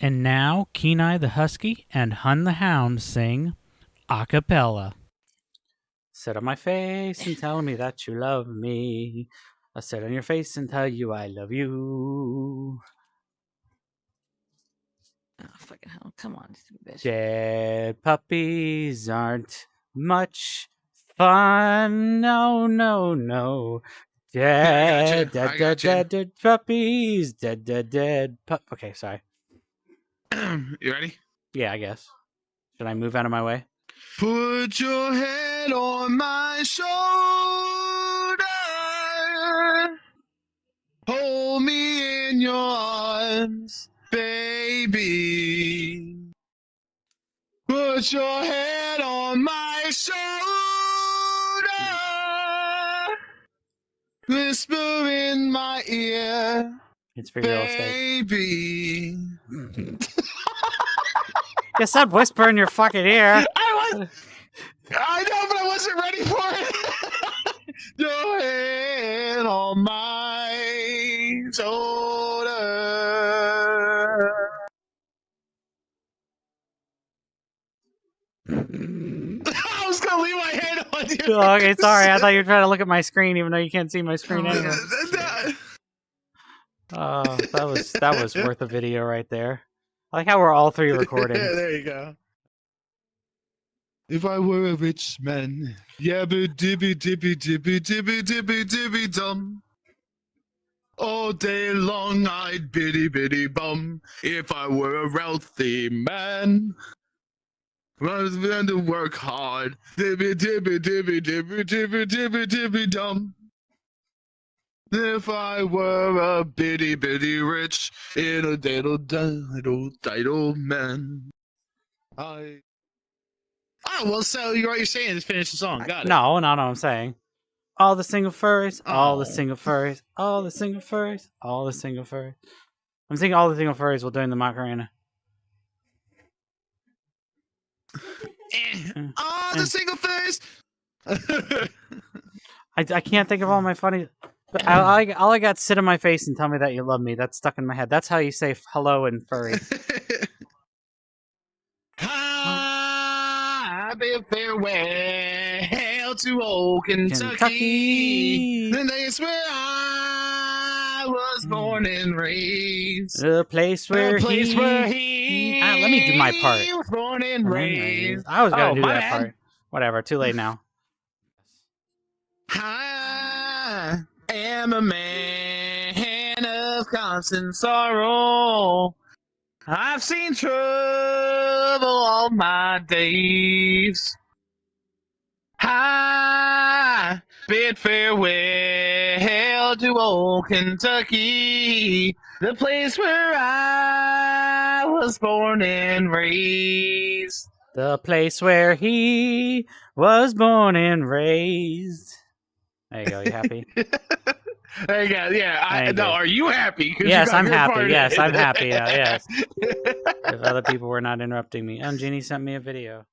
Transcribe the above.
And now, Kenai the Husky and Hund the Hound sing a cappella. Sit on my face and tell me that you love me. I'll sit on your face and tell you I love you. Oh, fucking hell. Come on, stupid bitch. Dead puppies aren't much fun. No, no, no. Dead puppies. Dead. Okay, sorry. You ready? Yeah, I guess. Should I move out of my way? Put your head on my shoulder. Hold me in your arms, baby. Put your head on my shoulder. Whisper in my ear, It's for real estate. baby. You said whisper in your fucking ear. I know, but I wasn't ready for it. Your head on my shoulder. I was gonna leave my hand on you. Oh, okay, sorry. I thought you were trying to look at my screen, even though you can't see my screen anyway. Oh, that was worth a video right there. I like how we're all three recording. Yeah, there you go. If I were a rich man, yabba dibby dibby dibby dibby dibby dibby dum. All day long I'd biddy biddy bum. If I were a wealthy man, rather than to work hard, dibby dibby dibby dibby dibby dibby dibby dum. If I were a bitty bitty rich in a diddle man. Oh, well, so what you're saying is finish the song. Got it. No, I'm saying. All the single furries, all the single furries, all the single furries, all the single furries. I'm singing all the single furries while doing the Macarena. All the single furries. I can't think of all my funny... But all I got sit on my face and tell me that you love me. That's stuck in my head. That's how you say hello in furry. I bid farewell to old Kentucky. The place where I was born and raised. The place where he let me do my part. was born and raised. I was gonna do that bad. part. Whatever. Too late now. I am a man of constant sorrow. I've seen trouble all my days. I bid farewell to old Kentucky, the place where I was born and raised. The place where he was born and raised. There you go. You happy? There you go. Yeah. Are you happy? Yes, I'm happy. Yes, I'm happy. Yes. If other people were not interrupting me. Jeannie sent me a video.